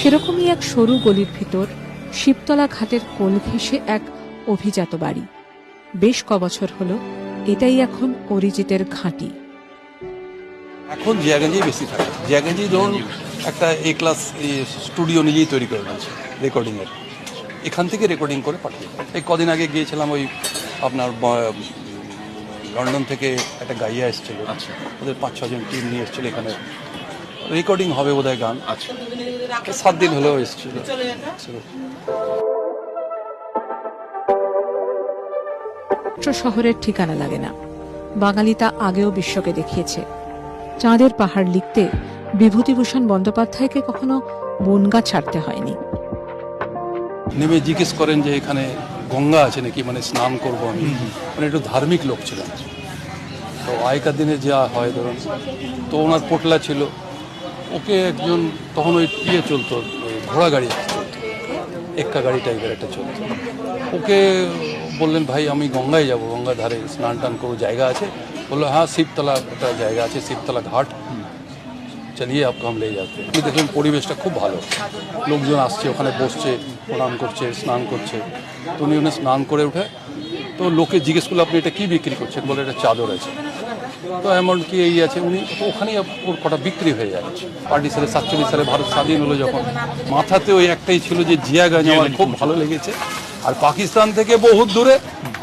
সেরকমই এক সরু গলির ভিতর শিবতলা ঘাটের কোল ঘেঁষে এক অভিজাত বাড়ি। বেশ কবছর হলো এটাই এখন অরিজিতের ঘাঁটি। এখন জিয়াগঞ্জেই বেশি থাকে। জিয়াগঞ্জেই ধরুন একটা এ ক্লাস স্টুডিও নিজেই তৈরি করে নিয়েছে রেকর্ডিংয়ের, এখান থেকে রেকর্ডিং করে পাঠিয়ে। এই কদিন আগে গিয়েছিলাম ওই আপনার লন্ডন থেকে একটা গাইয়া এসেছিল, আচ্ছা, ওদের 5-6 জন টিম নিয়ে এসেছিল, এখানে রেকর্ডিং হবে বোধহয় গান। আচ্ছা, 7 দিন হলেও এসেছিল। শহরের ঠিকানা লাগে না, বাঙালি তা আগেও বিশ্বকে দেখিয়েছে। চাঁদের পাহাড় লিখতে বিভূতিভূষণ বন্দ্যোপাধ্যায়কে কখনো বনগা ছাড়তে হয়নি। নেমে জিজ্ঞেস করেন যে এখানে গঙ্গা আছে নাকি, মানে স্নান করবো আমি, মানে একটু ধার্মিক লোক ছিলেন। তো আগেকার দিনে যা হয় ধরুন, তো ওনার পোটলা ছিল, ওকে একজন তখন ওই চলতো, ঘোড়া গাড়ি চলতো, এক্কা গাড়ি টাইপের একটা চলতো, ওকে বললেন ভাই আমি গঙ্গায় যাব, গঙ্গার ধারে স্নান টান করবো, জায়গা আছে? বললো হ্যাঁ শিবতলা একটা জায়গা আছে, শিবতলা ঘাট, চালিয়ে আপকে হাম লে যাতে। আপনি দেখলেন পরিবেশটা খুব ভালো, লোকজন আসছে, ওখানে বসছে, প্রণাম করছে, স্নান করছে। তো উনি ওখানে স্নান করে উঠে, তো লোকে জিজ্ঞেস করলো আপনি এটা কী বিক্রি করছেন? বলে এটা চাদর আছে। তো অ্যামাউন্ট কি এই আছে, উনি তো ওখানেই ওর কটা বিক্রি হয়ে যায়। 47 সালে ভারত স্বাধীন হলো যখন, মাথাতে ওই একটাই ছিল যে জিয়াগঞ্জ আমার খুব ভালো লেগেছে, আর পাকিস্তান থেকে বহুত দূরে,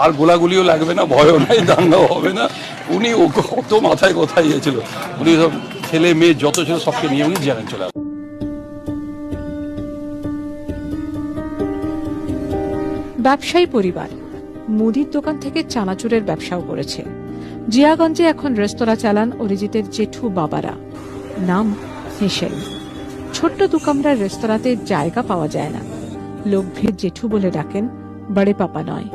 আর গোলাগুলিও লাগবে না, ভয়ও নাই, দাঙ্গাও হবে না। উনি কত মাথায় কোথায় গিয়েছিল, উনি সব ছেলে মেয়ে যত ছিল সবকে নিয়ে উনি জিয়াগঞ্জ চলে আসেন। ব্যবসায়ী পরিবার, মুদির দোকান থেকে চানাচুরের ব্যবসাও করেছে। জিয়াগঞ্জে এখন রেস্তোরাঁ চালান অরিজিতের জেঠু বাবারা, নাম হেসেল। ছোট্ট দুকামরার রেস্তোরাঁতে জায়গা পাওয়া যায় না, লোক ভিড় জেঠু বলে ডাকেন, বড়ে পাপা নয়।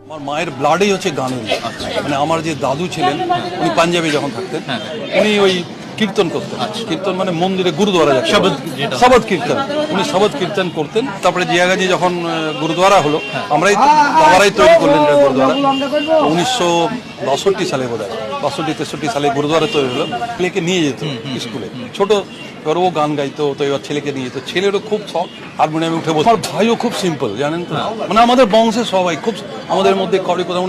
আমার মায়ের ব্লাডেই হচ্ছে গানের, মানে আমার যে দাদু ছিলেন উনি পাঞ্জাবে যখন থাকতেন, উনি ওই কীর্তন করতেন। কীর্তন মানে মন্দিরে গুরুদ্বারা, শবদ কীর্তন, উনি শবদ কীর্তন করতেন। তারপরে জিয়াগঞ্জে যখন গুরুদ্বারা হলো, আমরাই বাবারাই তৈরি করলেন গুরুদ্বারা। 1962 সালে বোধ হয়, 62-63 সালে গুরুদ্বারা তৈরি হলো। ছেলেকে নিয়ে যেত স্কুলে, ছোট, এবার ও গান গাইতো, তো এবার ছেলেকে নিয়ে যেত। ছেলেরও খুব শখ হারমোনিয়ামে উঠে বসে। আমার ভাইও খুব সিম্পল, জানেন তো, মানে আমাদের বংশের সবাই খুব, আমাদের মধ্যে কাউরি কোথাও